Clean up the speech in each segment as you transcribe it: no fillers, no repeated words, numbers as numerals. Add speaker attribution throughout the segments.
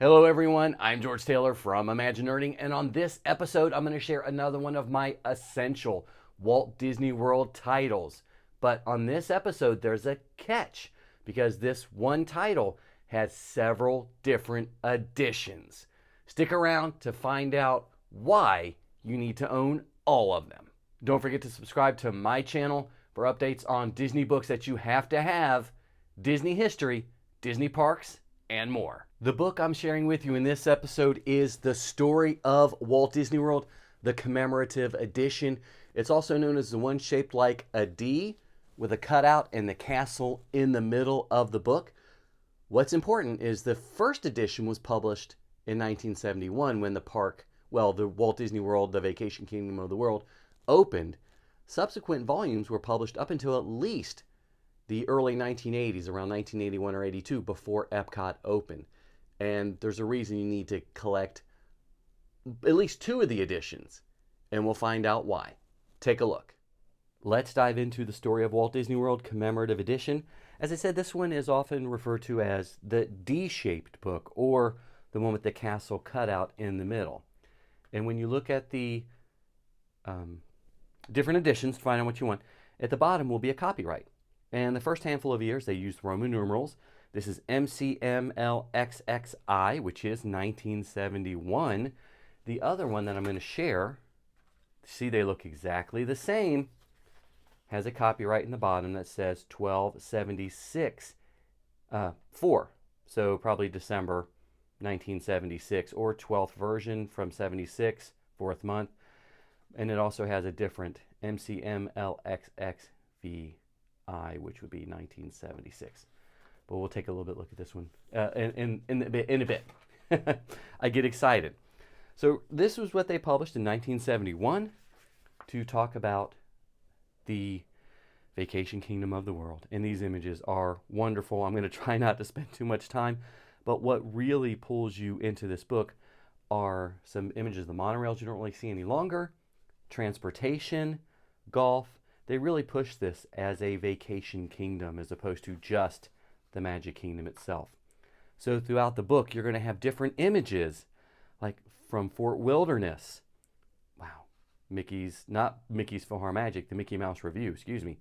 Speaker 1: Hello everyone, I'm George Taylor from ImagiNERding, and on this episode I'm going to share another one of my essential Walt Disney World titles. But on this episode there's a catch, because this one title has several different editions. Stick around to find out why you need to own all of them. Don't forget to subscribe to my channel for updates on Disney books that you have to have, Disney history, Disney parks, and more. The book I'm sharing with you in this episode is The Story of Walt Disney World, the Commemorative Edition. It's also known as the one shaped like a D with a cutout and the castle in the middle of the book. What's important is the first edition was published in 1971 when the park, the Walt Disney World, the Vacation Kingdom of the World, opened. Subsequent volumes were published up until at least the early 1980s, around 1981 or 82, before Epcot opened. And there's a reason you need to collect at least two of the editions, and we'll find out why. Take a look. Let's dive into The Story of Walt Disney World Commemorative Edition. As I said, this one is often referred to as the D-shaped book, or the one with the castle cutout in the middle. And when you look at the different editions to find out what you want, at the bottom will be a copyright. And the first handful of years, they used Roman numerals. This is MCMLXXI, which is 1971. The other one that I'm going to share, see they look exactly the same, has a copyright in the bottom that says 1276 4. So probably December 1976, or 12th version from 76, 4th month. And it also has a different MCMLXXVI, which would be 1976. But we'll take a little bit look at this one in a bit. I get excited. So this was what they published in 1971 to talk about the Vacation Kingdom of the World. And these images are wonderful. I'm going to try not to spend too much time, but what really pulls you into this book are some images of the monorails you don't really see any longer, transportation, golf. They really push this as a vacation kingdom as opposed to just the Magic Kingdom itself. So throughout the book, you're going to have different images, like from Fort Wilderness. Wow. Not Mickey's PhilharMagic, the Mickey Mouse Review, excuse me.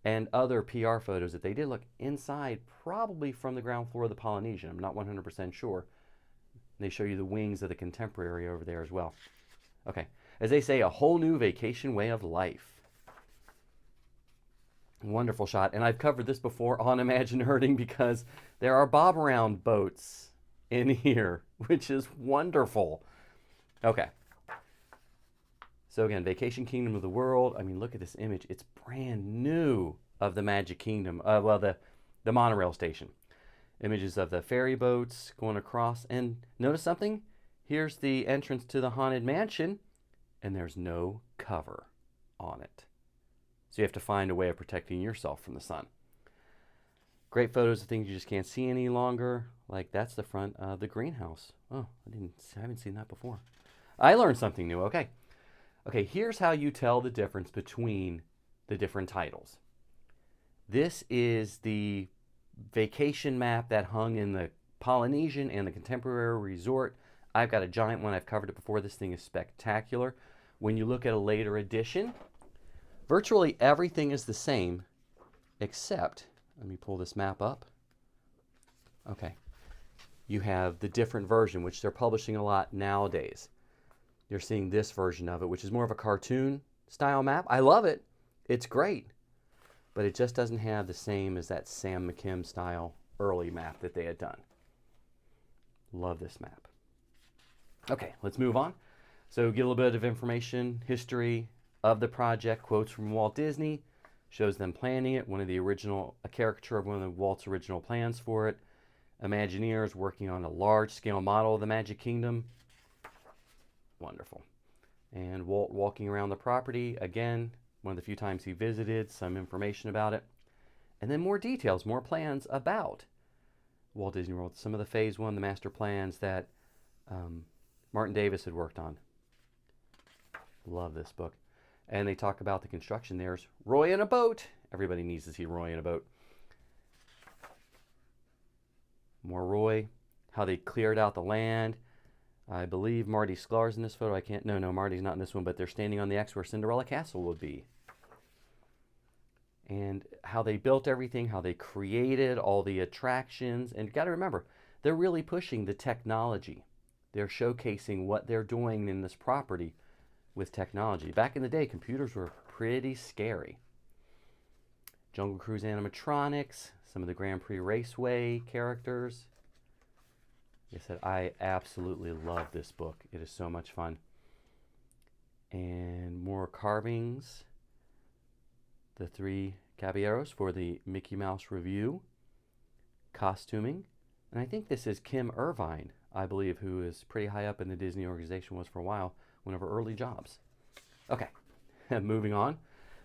Speaker 1: And other PR photos that they did look inside, probably from the ground floor of the Polynesian. I'm not 100% sure. They show you the wings of the Contemporary over there as well. Okay. As they say, a whole new vacation way of life. Wonderful shot. And I've covered this before on ImagiNERding because there are bob around boats in here, which is wonderful. Okay. So again, Vacation Kingdom of the World. I mean, look at this image. It's brand new of the Magic Kingdom. The monorail station. Images of the ferry boats going across. And notice something? Here's the entrance to the Haunted Mansion, and there's no cover on it. So you have to find a way of protecting yourself from the sun. Great photos of things you just can't see any longer. Like that's the front of the greenhouse. Oh, I haven't seen that before. I learned something new. Okay, here's how you tell the difference between the different titles. This is the vacation map that hung in the Polynesian and the Contemporary Resort. I've got a giant one. I've covered it before. This thing is spectacular. When you look at a later edition, virtually everything is the same, except, let me pull this map up. Okay. You have the different version, which they're publishing a lot nowadays. You're seeing this version of it, which is more of a cartoon style map. I love it. It's great. But it just doesn't have the same as that Sam McKim style early map that they had done. Love this map. Okay, let's move on. So get a little bit of information, history of the project, quotes from Walt Disney, shows them planning it, a caricature of one of Walt's original plans for it, Imagineers working on a large-scale model of the Magic Kingdom. Wonderful. And Walt walking around the property, again, one of the few times he visited, some information about it. And then more details, more plans about Walt Disney World, some of the Phase 1, the master plans that Martin Davis had worked on. Love this book. And they talk about the construction. There's Roy in a boat. Everybody needs to see Roy in a boat. More Roy. how they cleared out the land. I believe Marty Sklar's in this photo. No, Marty's not in this one, but they're standing on the X where Cinderella Castle would be. And how they built everything, how they created all the attractions. And you got to remember, they're really pushing the technology. They're showcasing what they're doing in this property with technology. Back in the day, computers were pretty scary. Jungle Cruise animatronics, some of the Grand Prix Raceway characters. Like I said, I absolutely love this book. It is so much fun. And more carvings. The 3 caballeros for the Mickey Mouse Review. Costuming. And I think this is Kim Irvine, I believe, who is pretty high up in the Disney organization, was for a while, one of her early jobs. Okay, moving on.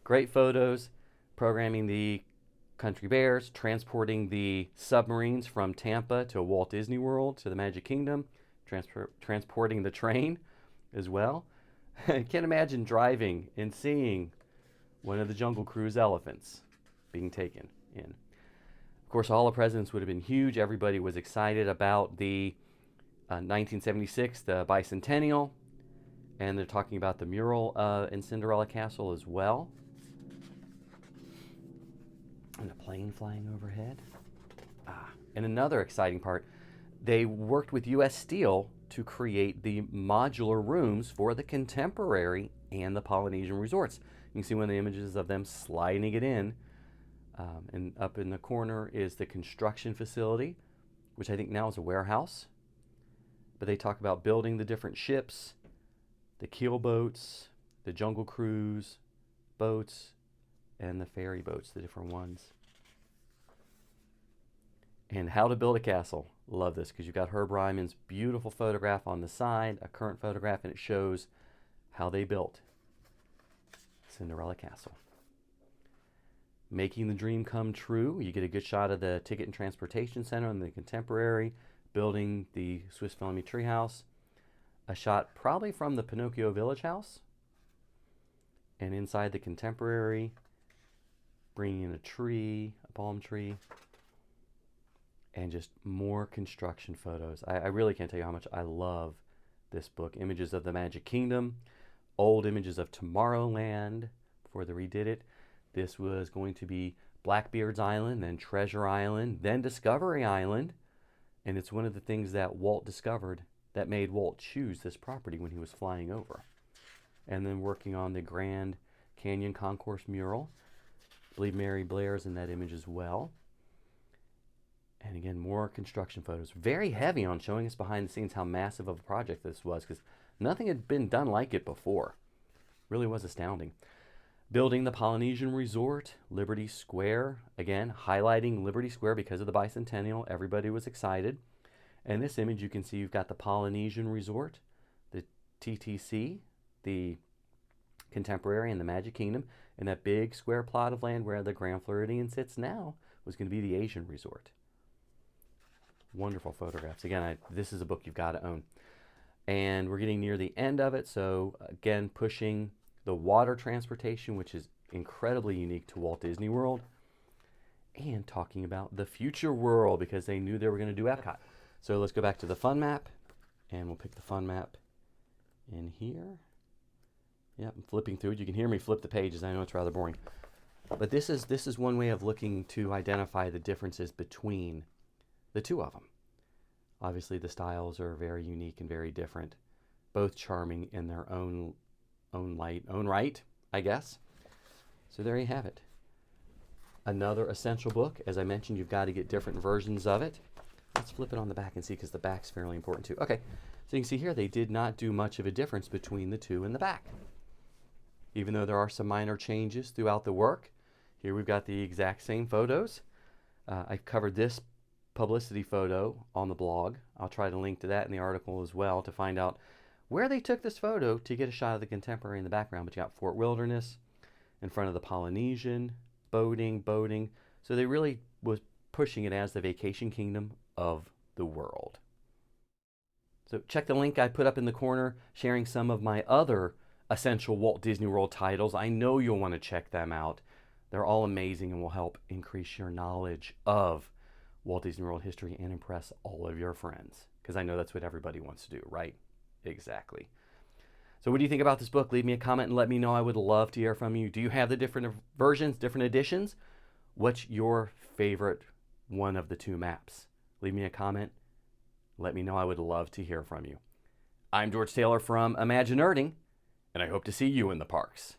Speaker 1: Great photos, programming the Country Bears, transporting the submarines from Tampa to Walt Disney World to the Magic Kingdom, transporting the train as well. I can't imagine driving and seeing one of the Jungle Cruise elephants being taken in. Of course, All the Presidents would have been huge. Everybody was excited about the 1976, the bicentennial, and they're talking about the mural in Cinderella Castle as well. And a plane flying overhead. And another exciting part, they worked with U.S. Steel to create the modular rooms for the Contemporary and the Polynesian resorts. You can see one of the images of them sliding it in. And up in the corner is the construction facility, which I think now is a warehouse. But they talk about building the different ships, the keel boats, the Jungle Cruise boats, and the ferry boats, the different ones. And how to build a castle. Love this because you've got Herb Ryman's beautiful photograph on the side, a current photograph, and it shows how they built Cinderella Castle. Making the dream come true. You get a good shot of the Ticket and Transportation Center and the Contemporary, building the Swiss Family Treehouse. A shot probably from the Pinocchio Village House. And inside the Contemporary, bringing in a tree, a palm tree, and just more construction photos. I really can't tell you how much I love this book. Images of the Magic Kingdom, old images of Tomorrowland before they redid it. This was going to be Blackbeard's Island, then Treasure Island, then Discovery Island. And it's one of the things that Walt discovered that made Walt choose this property when he was flying over. And then working on the Grand Canyon Concourse mural. I believe Mary Blair's in that image as well. And again, more construction photos. Very heavy on showing us behind the scenes how massive of a project this was, because nothing had been done like it before. Really was astounding. Building the Polynesian Resort, Liberty Square. Again, highlighting Liberty Square because of the bicentennial. Everybody was excited. And this image, you can see you've got the Polynesian Resort, the TTC, the Contemporary, and the Magic Kingdom. And that big square plot of land where the Grand Floridian sits now was going to be the Asian Resort. Wonderful photographs. Again, this is a book you've got to own. And we're getting near the end of it. So again, pushing the water transportation, which is incredibly unique to Walt Disney World, and talking about the future world because they knew they were going to do Epcot. So let's go back to the fun map, and we'll pick the fun map in here. Yep, I'm flipping through it. You can hear me flip the pages. I know it's rather boring. But this is one way of looking to identify the differences between the two of them. Obviously, the styles are very unique and very different, both charming in their own right, I guess. So there you have it. Another essential book. As I mentioned, you've got to get different versions of it. Let's flip it on the back and see, because the back's fairly important too. Okay, so you can see here they did not do much of a difference between the two in the back. Even though there are some minor changes throughout the work. Here we've got the exact same photos. I've covered this publicity photo on the blog. I'll try to link to that in the article as well to find out where they took this photo to get a shot of the Contemporary in the background. But you got Fort Wilderness in front of the Polynesian, boating. So they really was pushing it as the vacation kingdom of the world. So check the link I put up in the corner, sharing some of my other essential Walt Disney World titles. I know you'll want to check them out. They're all amazing and will help increase your knowledge of Walt Disney World history and impress all of your friends, because I know that's what everybody wants to do, right? Exactly. So what do you think about this book? Leave me a comment and let me know. I would love to hear from you. Do you have the different versions, different editions? What's your favorite one of the two maps? Leave me a comment. Let me know. I would love to hear from you. I'm George Taylor from ImagiNERding, and I hope to see you in the parks.